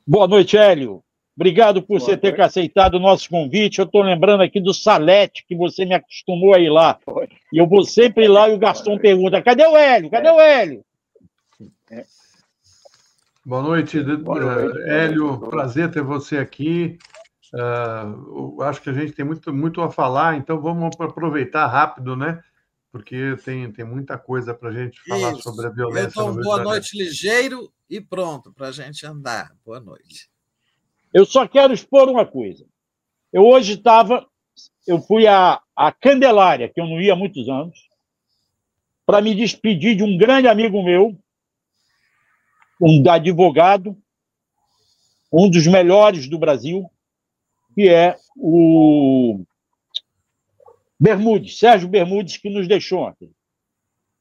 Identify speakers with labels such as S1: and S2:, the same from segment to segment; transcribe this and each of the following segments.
S1: Boa noite, Hélio. Obrigado por
S2: Boa
S1: você ter
S2: noite.
S1: aceitado o nosso convite. Eu estou lembrando aqui do Salete, que você me acostumou a ir lá.
S2: Oi.
S1: E eu vou sempre ir lá e o Gaston pergunta: cadê o Hélio? Cadê o Hélio?
S3: Boa noite,
S2: Boa noite.
S3: Hélio. Prazer ter você aqui. Acho que a gente tem muito a falar, então vamos aproveitar rápido, né? Porque tem muita coisa para a gente falar
S4: Isso.
S3: sobre a violência
S4: Então,
S3: no Rio de
S4: boa
S3: Janeiro.
S4: noite, ligeiro, e pronto, para a gente andar. Boa noite.
S1: Eu só quero expor uma coisa. Eu fui à Candelária, que eu não ia há muitos anos, para me despedir de um grande amigo meu, um advogado, um dos melhores do Brasil, que é o Bermudes, Sérgio Bermudes, que nos deixou ontem.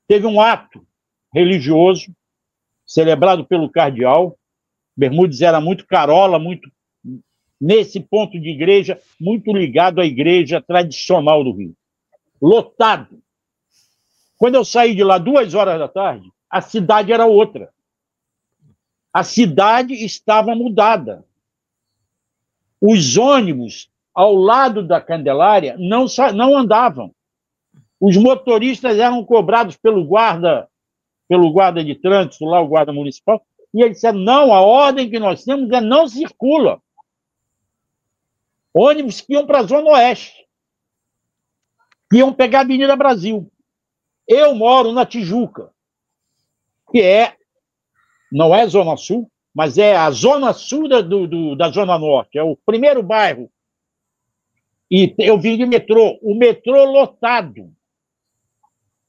S1: Teve um ato religioso celebrado pelo cardeal. Bermudes era muito carola, muito nesse ponto de igreja, muito ligado à igreja tradicional do Rio. Lotado. Quando eu saí de lá 2 horas da tarde, a cidade era outra. A cidade estava mudada. Os ônibus ao lado da Candelária não andavam. Os motoristas eram cobrados pelo guarda de trânsito, lá o guarda municipal, e eles disseram, não, a ordem que nós temos é não circula. Ônibus que iam para a Zona Oeste, que iam pegar a Avenida Brasil. Eu moro na Tijuca, que não é Zona Sul, mas é a Zona Sul da Zona Norte, é o primeiro bairro. E eu vim de metrô, o metrô lotado.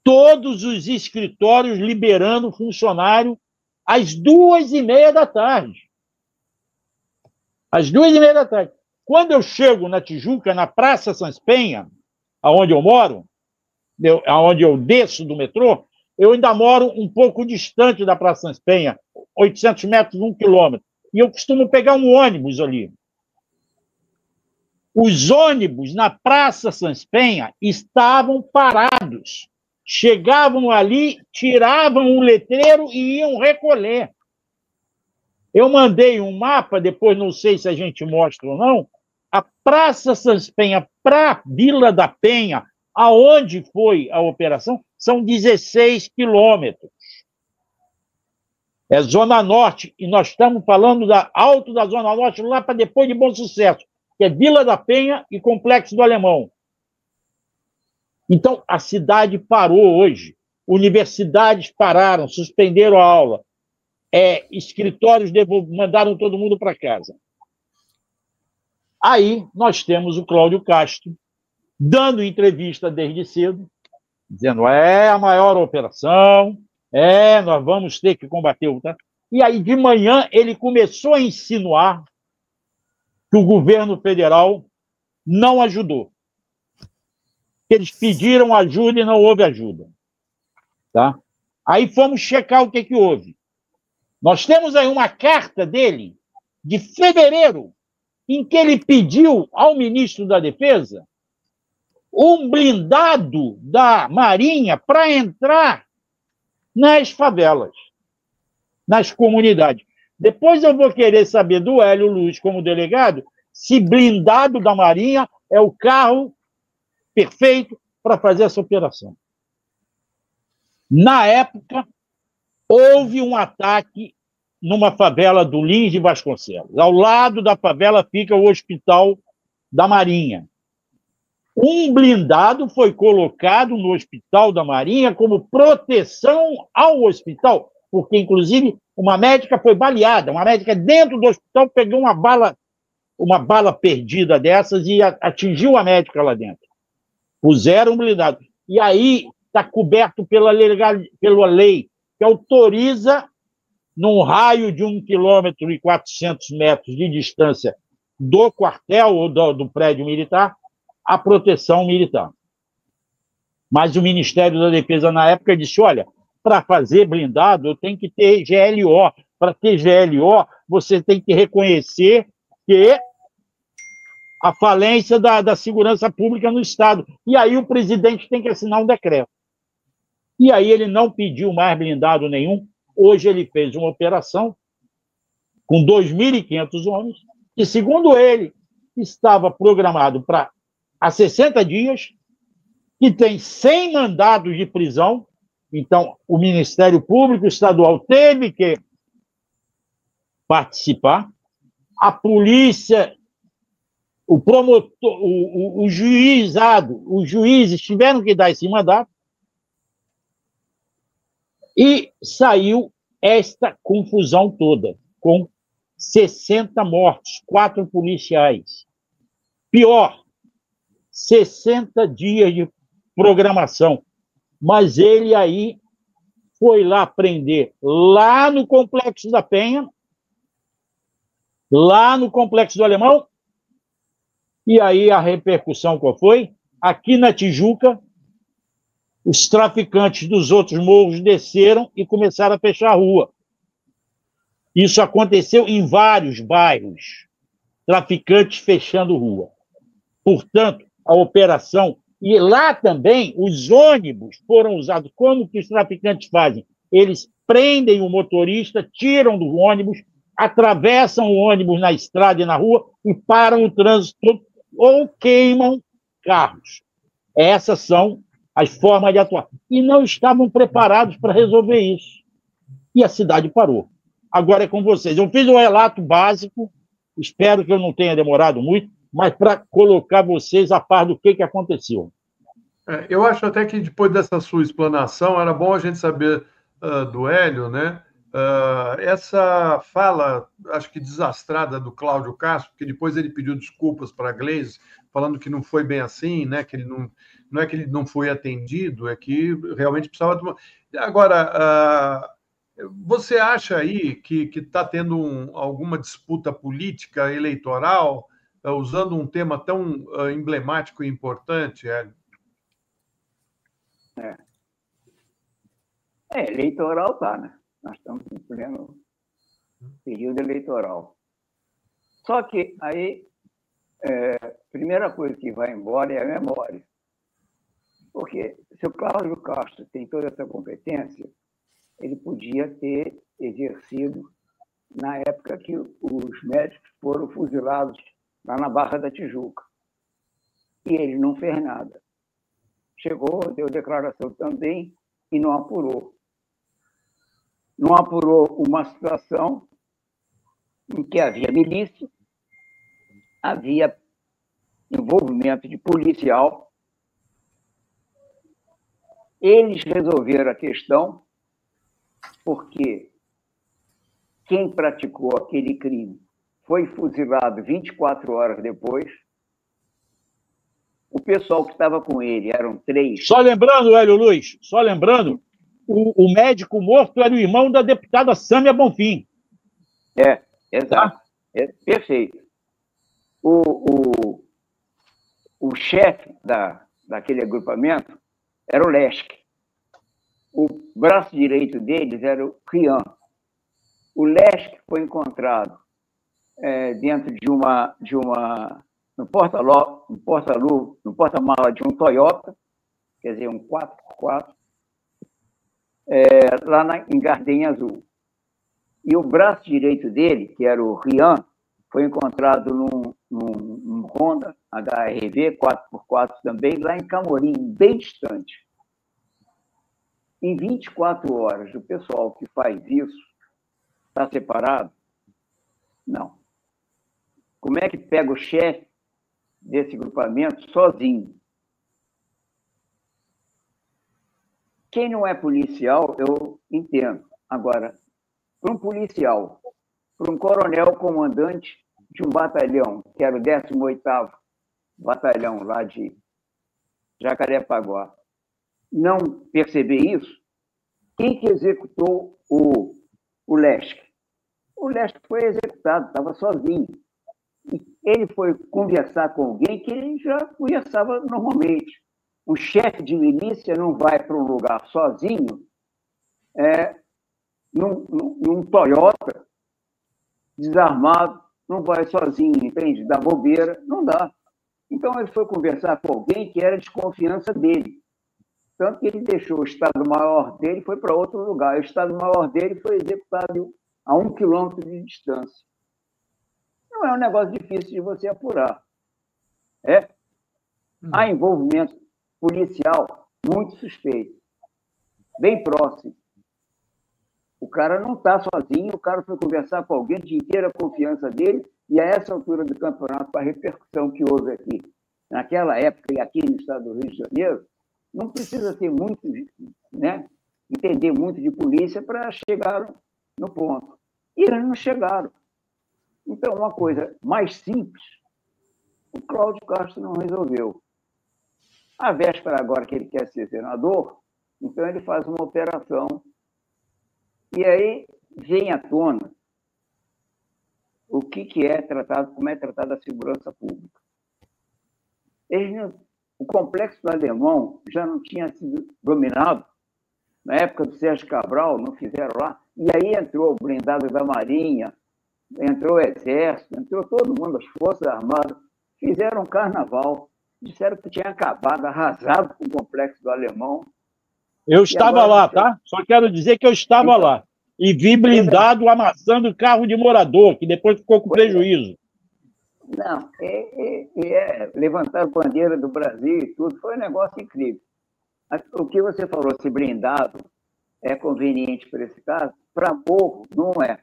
S1: Todos os escritórios liberando funcionário às 2h30 da tarde. Às 2h30 da tarde. Quando eu chego na Tijuca, na Praça Sans Penha, onde eu moro, onde eu desço do metrô, eu ainda moro um pouco distante da Praça Sans Penha, 800 metros, 1 quilômetro. E eu costumo pegar um ônibus ali. Os ônibus na Praça Sans Penha estavam parados. Chegavam ali, tiravam o letreiro e iam recolher. Eu mandei um mapa, depois não sei se a gente mostra ou não, a Praça Sans Penha para Vila da Penha, aonde foi a operação, são 16 quilômetros. É Zona Norte, e nós estamos falando alto da Zona Norte, lá para depois de Bom Sucesso, que é Vila da Penha e Complexo do Alemão. Então, a cidade parou hoje. Universidades pararam, suspenderam a aula. Escritórios mandaram todo mundo para casa. Aí, nós temos o Cláudio Castro, dando entrevista desde cedo, dizendo, a maior operação, nós vamos ter que combater o... E aí, de manhã, ele começou a insinuar que o governo federal não ajudou. Eles pediram ajuda e não houve ajuda. Tá? Aí fomos checar o que houve. Nós temos aí uma carta dele, de fevereiro, em que ele pediu ao ministro da Defesa um blindado da Marinha para entrar nas favelas, nas comunidades. Depois eu vou querer saber do Hélio Luz, como delegado, se blindado da Marinha é o carro perfeito para fazer essa operação. Na época, houve um ataque numa favela do Lins de Vasconcelos. Ao lado da favela fica o Hospital da Marinha. Um blindado foi colocado no Hospital da Marinha como proteção ao hospital, porque, inclusive, uma médica foi baleada. Uma médica dentro do hospital pegou uma bala perdida dessas e atingiu a médica lá dentro. Puseram um blindado. E aí está coberto pela lei, que autoriza, num raio de 1,4 km de distância do quartel ou do prédio militar, a proteção militar. Mas o Ministério da Defesa, na época, disse, olha, para fazer blindado, eu tenho que ter GLO. Para ter GLO, você tem que reconhecer que a falência da segurança pública no Estado. E aí o presidente tem que assinar um decreto. E aí ele não pediu mais blindado nenhum. Hoje ele fez uma operação com 2.500 homens, que, segundo ele, estava programado para há 60 dias, que tem 100 mandados de prisão. Então, o Ministério Público Estadual teve que participar, a polícia, o promotor, o juizado, os juízes tiveram que dar esse mandato, e saiu esta confusão toda, com 60 mortos, 4 policiais. Pior, 60 dias de programação. Mas ele aí foi lá prender, lá no Complexo da Penha, lá no Complexo do Alemão, e aí a repercussão qual foi? Aqui na Tijuca, os traficantes dos outros morros desceram e começaram a fechar a rua. Isso aconteceu em vários bairros, traficantes fechando rua. Portanto, a operação... E lá também, os ônibus foram usados. Como que os traficantes fazem? Eles prendem o motorista, tiram do ônibus, atravessam o ônibus na estrada e na rua e param o trânsito todo, ou queimam carros. Essas são as formas de atuar. E não estavam preparados para resolver isso. E a cidade parou. Agora é com vocês. Eu fiz um relato básico, espero que eu não tenha demorado muito, mas para colocar vocês a par do que aconteceu.
S3: Eu acho até que depois dessa sua explanação, era bom a gente saber do Hélio, né? Essa fala, acho que desastrada do Cláudio Castro, porque depois ele pediu desculpas para a Gleisi, falando que não foi bem assim, né? Que ele não é que ele não foi atendido, é que realmente precisava... Agora, você acha aí que está tendo alguma disputa política eleitoral usando um tema tão emblemático e importante, Hélio?
S2: Eleitoral tá, né? Nós estamos em pleno período eleitoral. Só que aí, a primeira coisa que vai embora é a memória. Porque se o Cláudio Castro tem toda essa competência, ele podia ter exercido na época que os médicos foram fuzilados lá na Barra da Tijuca. E ele não fez nada. Chegou, deu declaração também e não apurou. Não apurou uma situação em que havia milícia, havia envolvimento de policial. Eles resolveram a questão porque quem praticou aquele crime foi fuzilado 24 horas depois. O pessoal que estava com ele eram 3.
S1: Só lembrando, Hélio Luiz, o médico morto era o irmão da deputada Sâmia Bonfim.
S2: Exato. Perfeito. O chefe daquele agrupamento era o Lesk. O braço direito deles era o Rian. O Lesk foi encontrado dentro no porta-mala de um Toyota, quer dizer, um 4x4, lá em Garden Azul. E o braço direito dele, que era o Rian, foi encontrado num Honda HR-V 4x4 também, lá em Camorim, bem distante. Em 24 horas, o pessoal que faz isso está separado? Não. Como é que pega o chefe desse grupamento sozinho? Quem não é policial, eu entendo. Agora, para um policial, para um coronel comandante de um batalhão, que era o 18º Batalhão lá de Jacarepaguá, não perceber isso, quem que executou o Lesk? O Lesk foi executado, estava sozinho. E ele foi conversar com alguém que ele já conversava normalmente. Um chefe de milícia não vai para um lugar sozinho, num Toyota, desarmado, não vai sozinho, entende? Da bobeira, não dá. Então, ele foi conversar com alguém que era desconfiança dele. Tanto que ele deixou o Estado-Maior dele e foi para outro lugar. O Estado-Maior dele foi executado a 1 quilômetro de distância. Não é um negócio difícil de você apurar. Há envolvimento policial muito suspeito, bem próximo. O cara não está sozinho, o cara foi conversar com alguém de inteira confiança dele, e a essa altura do campeonato, com a repercussão que houve aqui, naquela época e aqui no estado do Rio de Janeiro, não precisa ter muito, né, entender muito de polícia para chegar no ponto. E eles não chegaram. Então, uma coisa mais simples, o Cláudio Castro não resolveu. A véspera agora que ele quer ser senador, então ele faz uma operação e aí vem à tona o que é tratado, como é tratada a segurança pública. O complexo do Alemão já não tinha sido dominado na época do Sérgio Cabral, não fizeram lá, e aí entrou o blindado da Marinha, entrou o Exército, entrou todo mundo, as Forças Armadas, fizeram um carnaval, disseram que tinha acabado, arrasado com o complexo do Alemão.
S1: Eu estava lá, tá? Só quero dizer que eu estava lá. E vi blindado amassando carro de morador, que depois ficou com prejuízo.
S2: Não, levantaram bandeira do Brasil e tudo, foi um negócio incrível. O que você falou, se blindado é conveniente para esse caso, para morro não é.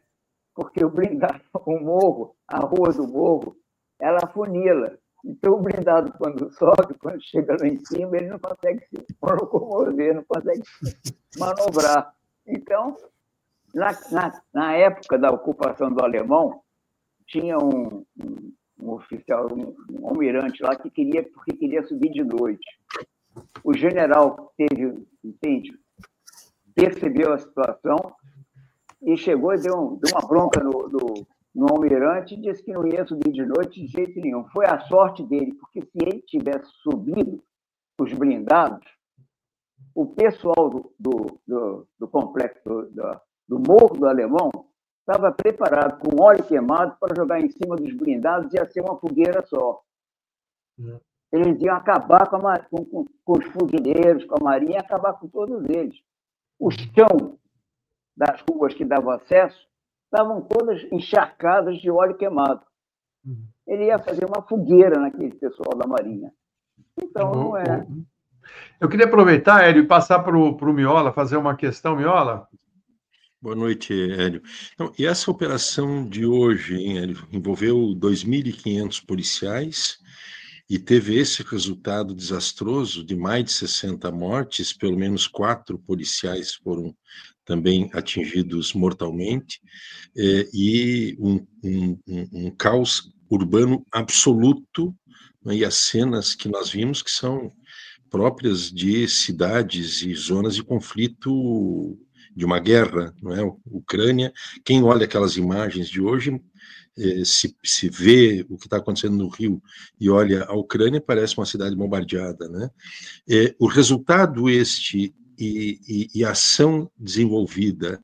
S2: Porque o blindado, o morro, a rua do morro, ela afunila. Então, o blindado, quando sobe, quando chega lá em cima, ele não consegue se locomover, não consegue manobrar. Então, na época da ocupação do Alemão, tinha um oficial, um almirante lá, porque queria subir de noite. O general percebeu a situação e chegou e deu uma bronca no almirante e disse que não ia subir de noite de jeito nenhum. Foi a sorte dele, porque se ele tivesse subido os blindados, o pessoal do complexo do Morro do Alemão estava preparado com óleo queimado para jogar em cima dos blindados, ia ser uma fogueira só. Eles iam acabar com os fuzileiros, com a Marinha, acabar com todos eles. O chão das ruas que davam acesso estavam todas encharcadas de óleo queimado. Ele ia fazer uma fogueira naquele pessoal da Marinha. Então, não é...
S3: Eu queria aproveitar, Hélio, e passar para o Miola, fazer uma questão, Miola.
S5: Boa noite, Hélio. Então, e essa operação de hoje, hein, Hélio, envolveu 2.500 policiais e teve esse resultado desastroso de mais de 60 mortes, pelo menos 4 policiais foram também atingidos mortalmente, e um caos urbano absoluto, né, e as cenas que nós vimos que são próprias de cidades e zonas de conflito, de uma guerra, não é? Ucrânia, quem olha aquelas imagens de hoje, se vê o que está acontecendo no Rio e olha a Ucrânia, parece uma cidade bombardeada, né? O resultado e a ação desenvolvida,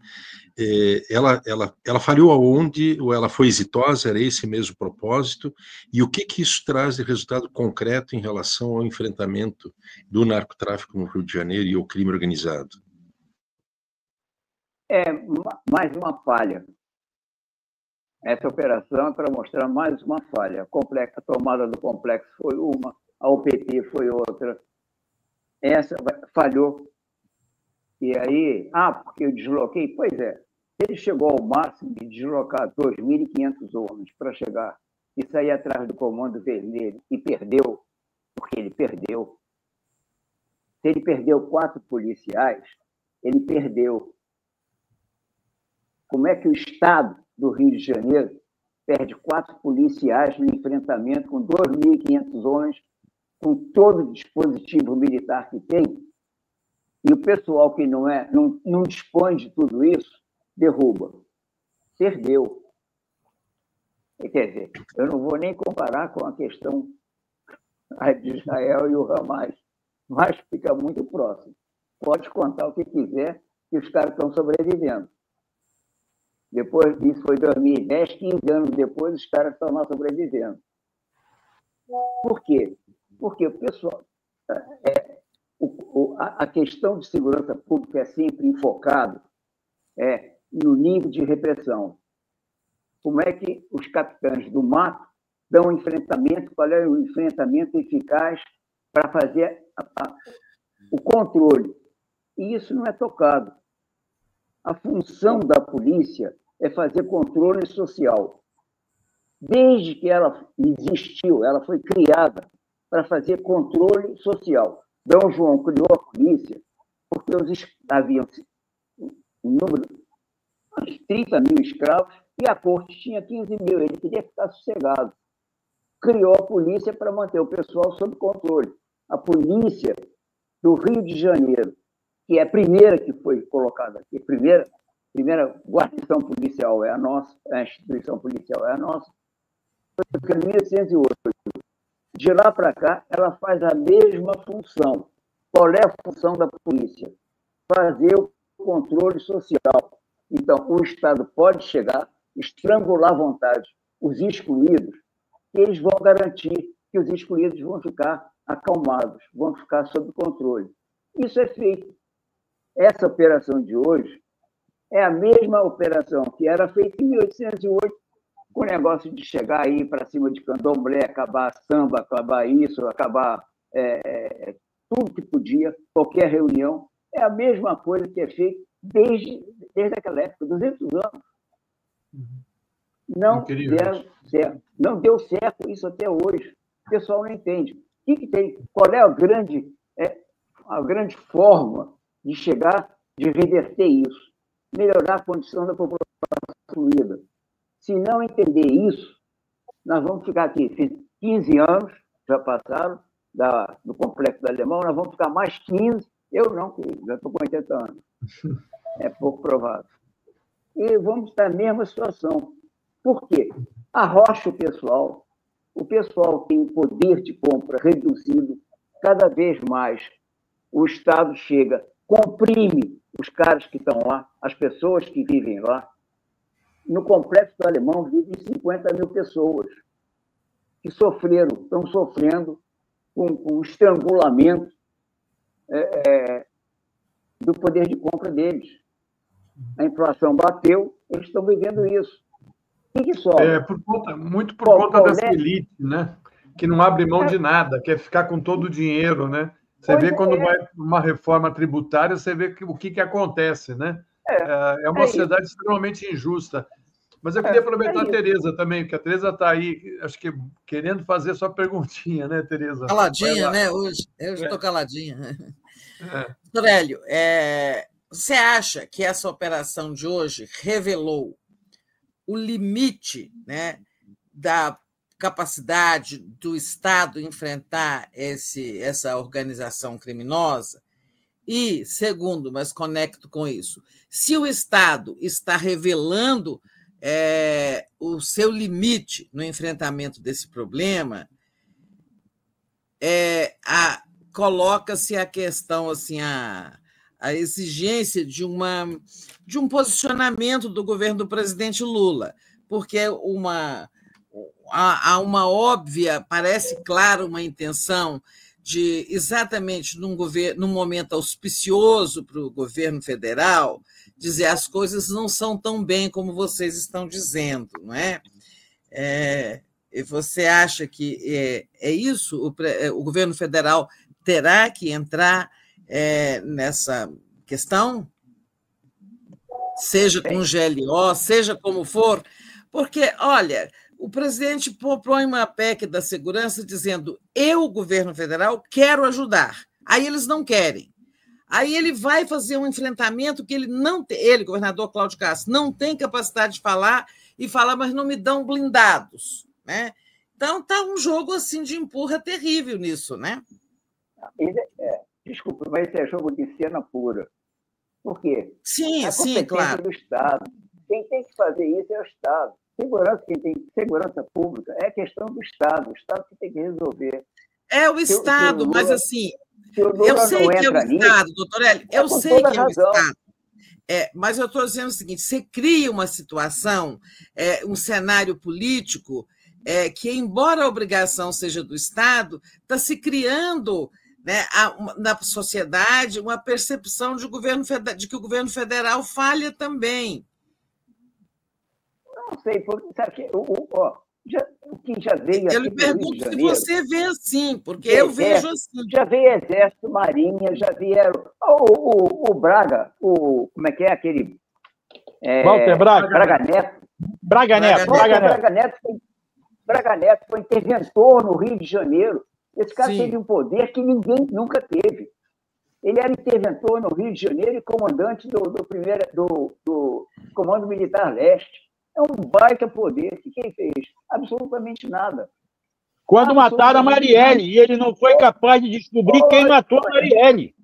S5: ela falhou aonde, ou ela foi exitosa, era esse mesmo propósito, e o que isso traz de resultado concreto em relação ao enfrentamento do narcotráfico no Rio de Janeiro e ao crime organizado?
S2: Mais uma falha. Essa operação é para mostrar mais uma falha. A tomada do complexo foi uma, a UPP foi outra. Essa falhou. E aí, porque eu desloquei? Pois é, ele chegou ao máximo de deslocar 2.500 homens para chegar e sair atrás do Comando Vermelho e perdeu, porque ele perdeu. Se ele perdeu 4 policiais, ele perdeu. Como é que o Estado do Rio de Janeiro perde 4 policiais no enfrentamento com 2.500 homens, com todo o dispositivo militar que tem, e o pessoal que não dispõe de tudo isso, derruba? Perdeu. Quer dizer, eu não vou nem comparar com a questão de Israel e o Hamas, mas fica muito próximo. Pode contar o que quiser, que os caras estão sobrevivendo. Depois, isso foi 2010, 15 anos depois, os caras estão lá sobrevivendo. Por quê? Porque o pessoal... a questão de segurança pública é sempre enfocado no nível de repressão. Como é que os capitães do mato dão enfrentamento, qual é o enfrentamento eficaz para fazer o controle. E isso não é tocado. A função da polícia é fazer controle social. Desde que ela existiu, ela foi criada para fazer controle social. D. João criou a polícia porque haviam um número, uns 30 mil escravos, e a corte tinha 15 mil. Ele queria ficar sossegado. Criou a polícia para manter o pessoal sob controle. A polícia do Rio de Janeiro, que é a primeira que foi colocada aqui, a primeira guarnição policial é a nossa, a instituição policial é a nossa, foi em 1808. De lá para cá, ela faz a mesma função. Qual é a função da polícia? Fazer o controle social. Então, o Estado pode chegar, estrangular à vontade os excluídos, que eles vão garantir que os excluídos vão ficar acalmados, vão ficar sob controle. Isso é feito. Essa operação de hoje é a mesma operação que era feita em 1808, com o negócio de chegar aí para cima de candomblé, acabar samba, acabar isso, acabar tudo que podia, qualquer reunião. É a mesma coisa que é feita desde aquela época, 200 anos. Não deu certo isso até hoje. O pessoal não entende. O que tem? Qual é a grande forma de chegar, de reverter isso? Melhorar a condição da população excluída. Se não entender isso, nós vamos ficar aqui 15 anos, já passaram, do Complexo do Alemão, nós vamos ficar mais 15, eu não, já estou com 80 anos. É pouco provável. E vamos estar na mesma situação. Por quê? Arrocha o pessoal tem poder de compra reduzido, cada vez mais o Estado chega, comprime os caras que estão lá, as pessoas que vivem lá. No Complexo do Alemão vivem 50 mil pessoas que estão sofrendo com o estrangulamento do poder de compra deles. A inflação bateu, eles estão vivendo isso. O que sobra?
S3: Muito por conta dessa elite, né? Que não abre mão de nada, quer ficar com todo o dinheiro, né? Você vê quando vai uma reforma tributária, você vê o que acontece, né? É uma sociedade extremamente injusta. Mas eu queria aproveitar a Tereza também, porque a Tereza está aí, acho que querendo fazer sua perguntinha, né, Tereza?
S4: Caladinha, né? Hoje estou caladinha. Doutor Hélio, você acha que essa operação de hoje revelou o limite, né, da capacidade do Estado enfrentar essa organização criminosa? E, segundo, mas conecto com isso, se o Estado está revelando o seu limite no enfrentamento desse problema, coloca-se a questão, assim, a exigência de um posicionamento do governo do presidente Lula, porque há uma óbvia, parece claro, uma intenção de, exatamente num momento auspicioso para o governo federal, dizer as coisas não são tão bem como vocês estão dizendo, não é? E você acha que é isso? O governo federal terá que entrar nessa questão? Seja com GLO, seja como for, porque, olha, o presidente propõe uma PEC da segurança dizendo: eu, governo federal, quero ajudar. Aí eles não querem. Aí ele vai fazer um enfrentamento que ele, governador Cláudio Castro, não tem capacidade de falar, mas não me dão blindados, né? Então está um jogo assim de empurra terrível nisso, né?
S2: Desculpa, mas esse é jogo de cena pura. Por quê?
S4: Sim, claro.
S2: Do Estado. Quem tem que fazer isso é o Estado. Quem tem segurança pública é questão do Estado. O Estado que tem que resolver.
S4: É o Estado, mas assim, eu sei que é o Estado, doutor Hélio, eu sei que é o Estado. Mas eu estou dizendo o seguinte: você cria uma situação, um cenário político que, embora a obrigação seja do Estado, está se criando, né, na sociedade uma percepção de que o governo federal falha também.
S2: não sei, porque sabe que o que já veio
S4: Eu
S2: aqui
S4: lhe
S2: do Rio de
S4: pergunto se
S2: Janeiro,
S4: você vê assim, porque eu vejo assim.
S2: já veio Exército, Marinha, já vieram. O Braga, como é que é aquele.
S1: Walter Braga.
S2: Braga Neto.
S1: Braga Neto.
S2: Braga Neto foi interventor no Rio de Janeiro. Esse cara
S4: Sim.
S2: teve um poder que ninguém nunca teve. Ele era interventor no Rio de Janeiro e comandante do Comando Militar Leste. É um baita poder. O que ele fez? Absolutamente nada.
S1: Quando mataram a Marielle, e ele não foi capaz de descobrir quem matou a Marielle.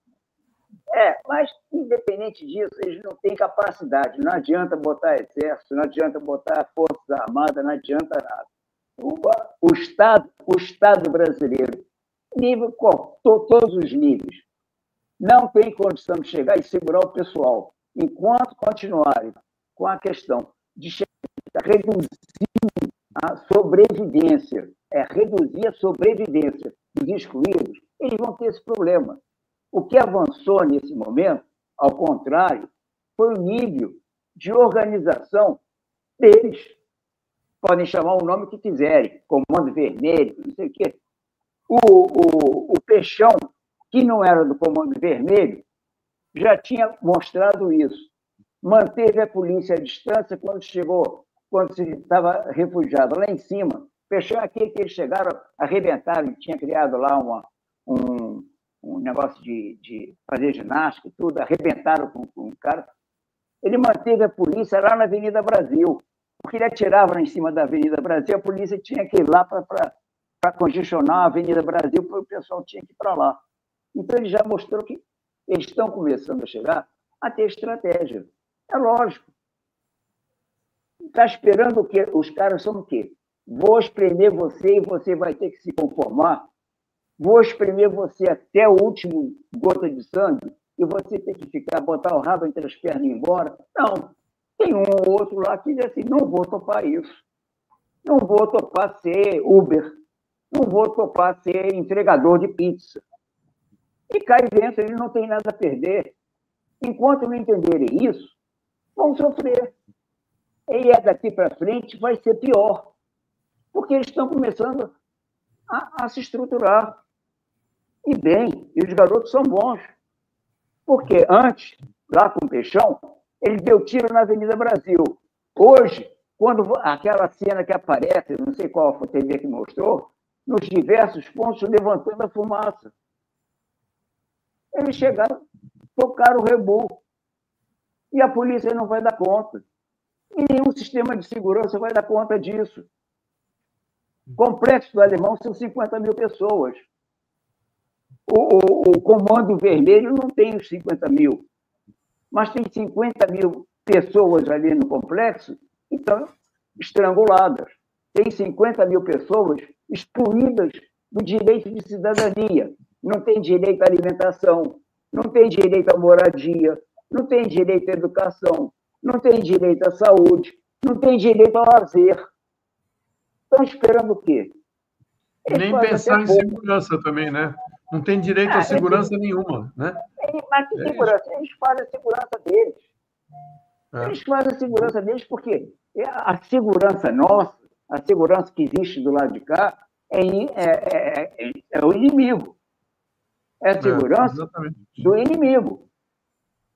S2: Mas, independente disso, eles não têm capacidade. Não adianta botar exército, não adianta botar forças armadas, não adianta nada. O Estado brasileiro, todos os níveis, não tem condição de chegar e segurar o pessoal. Enquanto continuarem com a questão de reduzir a sobrevivência, reduzir a sobrevivência dos excluídos, eles vão ter esse problema. O que avançou nesse momento, ao contrário, foi o nível de organização deles. Podem chamar o nome que quiserem, Comando Vermelho, não sei o quê. O Peixão, que não era do Comando Vermelho, já tinha mostrado isso. Manteve a polícia à distância quando se estava refugiado lá em cima. Peixão é aquele que eles chegaram, arrebentaram, tinha criado lá um negócio de fazer ginástica e tudo, arrebentaram com o cara. Ele manteve a polícia lá na Avenida Brasil, porque ele atirava lá em cima da Avenida Brasil, a polícia tinha que ir lá para congestionar a Avenida Brasil, porque o pessoal tinha que ir para lá. Então, ele já mostrou que eles estão começando a chegar a ter estratégia. É lógico. Está esperando o quê? Os caras são o quê? Vou espremer você e você vai ter que se conformar. Vou espremer você até o último gota de sangue e você tem que botar o rabo entre as pernas e ir embora. Não. Tem um ou outro lá que diz assim, não vou topar isso. Não vou topar ser Uber. Não vou topar ser entregador de pizza. E cai dentro, eles não têm nada a perder. Enquanto não entenderem isso, vão sofrer. E daqui para frente vai ser pior. Porque eles estão começando a se estruturar. E bem, e os garotos são bons. Porque antes, lá com o Peixão, ele deu tiro na Avenida Brasil. Hoje, quando aquela cena que aparece, não sei qual foi a TV que mostrou, nos diversos pontos levantando a fumaça. Eles chegaram, tocaram o rebu. E a polícia não vai dar conta. E nenhum sistema de segurança vai dar conta disso. O Complexo do Alemão são 50 mil pessoas. O Comando Vermelho não tem os 50 mil. Mas tem 50 mil pessoas ali no complexo que estão estranguladas. Tem 50 mil pessoas excluídas do direito de cidadania. Não tem direito à alimentação, não tem direito à moradia, não tem direito à educação, não tem direito à saúde, não tem direito ao lazer. Estão esperando o quê?
S3: Nem pensar em segurança também, né? Não tem direito a segurança nenhuma, né?
S2: Mas que segurança? Eles fazem a segurança deles. Eles fazem a segurança deles porque a segurança nossa, a segurança que existe do lado de cá, é o inimigo. É a segurança do inimigo.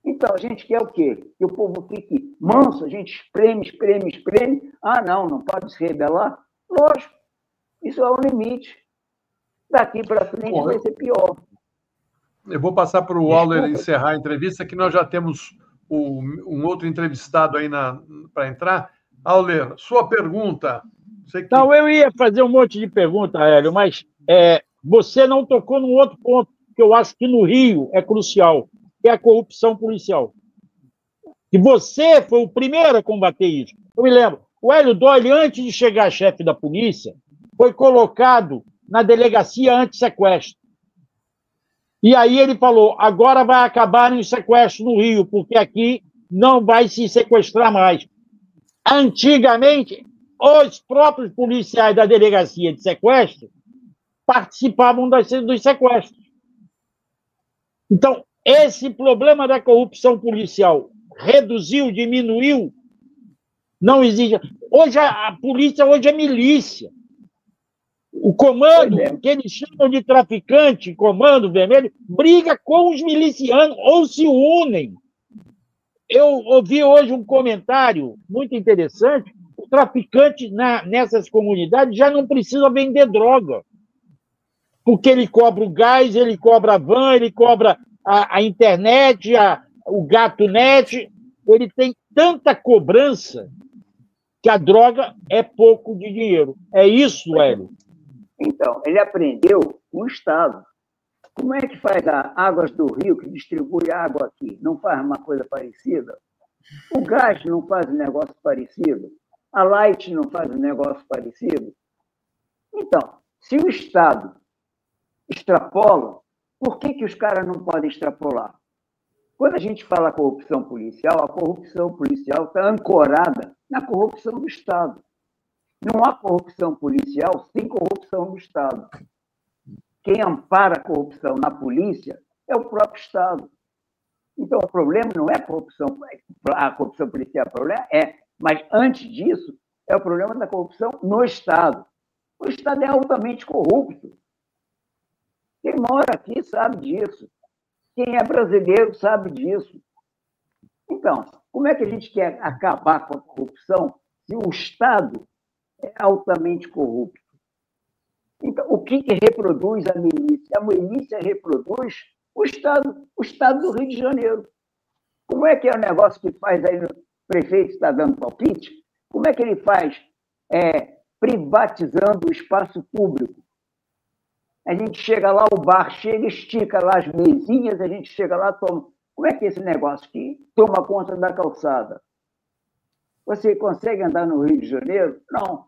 S2: Então, a gente quer o quê? Que o povo fique manso, a gente espreme. Ah, não pode se rebelar. Lógico, isso é o limite. Daqui para frente vai ser pior.
S3: Eu vou passar para o Auler encerrar a entrevista, que nós já temos um outro entrevistado aí para entrar. Auler, sua pergunta.
S1: Não, eu ia fazer um monte de pergunta, Hélio, mas você não tocou num outro ponto que eu acho que no Rio é crucial, que é a corrupção policial. E você foi o primeiro a combater isso. Eu me lembro, o Hélio Doyle, antes de chegar chefe da polícia, foi colocado na delegacia anti-sequestro. E aí ele falou, agora vai acabar os sequestros no Rio, porque aqui não vai se sequestrar mais. Antigamente, os próprios policiais da delegacia de sequestro participavam dos sequestros. Então, esse problema da corrupção policial reduziu, diminuiu, Não existe. Hoje a polícia hoje é milícia. O comando, que eles chamam de traficante, comando vermelho, briga com os milicianos ou se unem. Eu ouvi hoje um comentário muito interessante. O traficante nessas comunidades já não precisa vender droga, porque ele cobra o gás, ele cobra a van, ele cobra a internet, o gato net. Ele tem tanta cobrança que a droga é pouco de dinheiro. É isso, Hélio?
S2: Então, ele aprendeu com o Estado. Como é que faz a Águas do Rio, que distribui água aqui? Não faz uma coisa parecida? O gás não faz um negócio parecido? A Light não faz um negócio parecido? Então, se o Estado extrapola, por que os caras não podem extrapolar? Quando a gente fala corrupção policial, a corrupção policial está ancorada na corrupção do Estado. Não há corrupção policial sem corrupção do Estado. Quem ampara a corrupção na polícia é o próprio Estado. Então, o problema não é a corrupção policial, o problema mas antes disso, é o problema da corrupção no Estado. O Estado é altamente corrupto. Quem mora aqui sabe disso. Quem é brasileiro sabe disso. Então, como é que a gente quer acabar com a corrupção se o Estado é altamente corrupto? Então, o que reproduz a milícia? A milícia reproduz o Estado do Rio de Janeiro. Como é que é o negócio que faz aí, o prefeito está dando palpite? Como é que ele faz privatizando o espaço público? A gente chega lá, o bar chega, estica lá as mesinhas, a gente chega lá, toma. Como é que é esse negócio que toma conta da calçada? Você consegue andar no Rio de Janeiro? Não,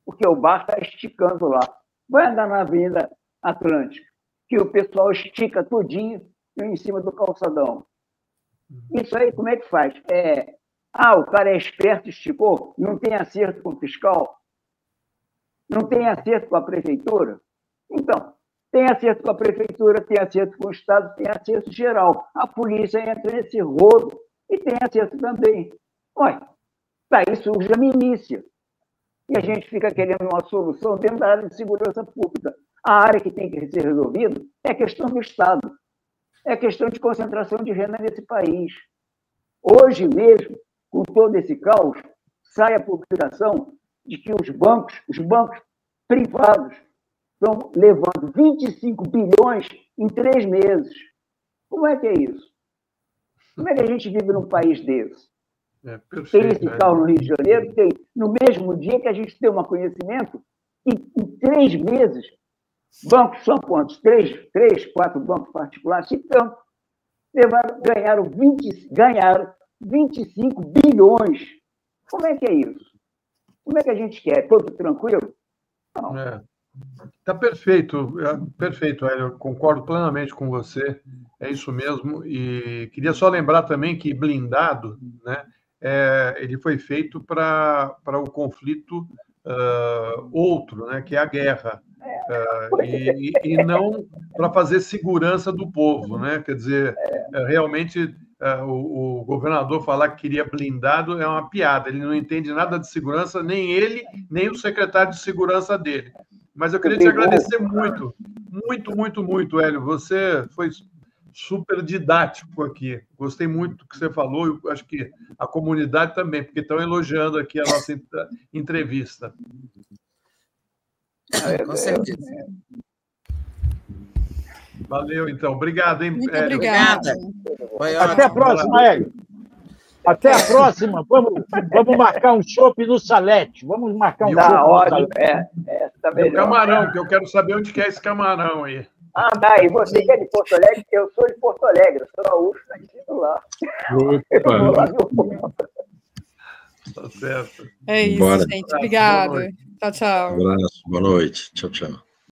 S2: porque o bar está esticando lá. Vai andar na Avenida Atlântica, que o pessoal estica tudinho em cima do calçadão. Isso aí, como é que faz? O cara é esperto, esticou, não tem acerto com o fiscal, não tem acerto com a prefeitura. Então, tem acerto com a prefeitura, tem acerto com o Estado, tem acerto geral. A polícia entra nesse rodo e tem acerto também. Olha, daí surge a milícia. E a gente fica querendo uma solução dentro da área de segurança pública. A área que tem que ser resolvida é a questão do Estado. É a questão de concentração de renda nesse país. Hoje mesmo, com todo esse caos, sai a publicação de que os bancos privados estão levando 25 bilhões em 3 meses. Como é que é isso? Como é que a gente vive num país desse?
S3: Perfeito,
S2: tem esse caos no Rio de Janeiro, tem no mesmo dia que a gente tem um conhecimento que em 3 meses, bancos são quantos? 3, 4 bancos particulares, se tanto, ganharam 25 bilhões. Como é que é isso? Como é que a gente quer? Todo tranquilo? Não.
S3: Está perfeito, perfeito, Hélio. Eu concordo plenamente com você, é isso mesmo. E queria só lembrar também que blindado, né, ele foi feito para o conflito outro, né, que é a guerra, e não para fazer segurança do povo, né? Quer dizer, realmente o governador falar que queria blindado é uma piada. Ele não entende nada de segurança, nem ele, nem o secretário de segurança dele. Mas eu queria te agradecer muito, muito, muito, muito, Hélio. Você foi super didático aqui. Gostei muito do que você falou e acho que a comunidade também, porque estão elogiando aqui a nossa entrevista.
S4: Com certeza.
S3: Valeu, então. Obrigado, hein,
S6: muito
S3: Hélio?
S6: obrigada.
S1: Até a próxima, Hélio. Até a próxima. Vamos marcar um chopp no Salete. Vamos marcar um chopp no Salete.
S2: Tá
S3: o camarão, que eu quero saber onde que é esse camarão aí.
S2: E você que é de Porto Alegre? Eu sou de Porto Alegre, eu sou gaúcho, nascido lá.
S3: Tá certo.
S6: É isso, gente. Obrigado. Tchau, tchau.
S5: Um abraço, boa noite. Tchau, tchau.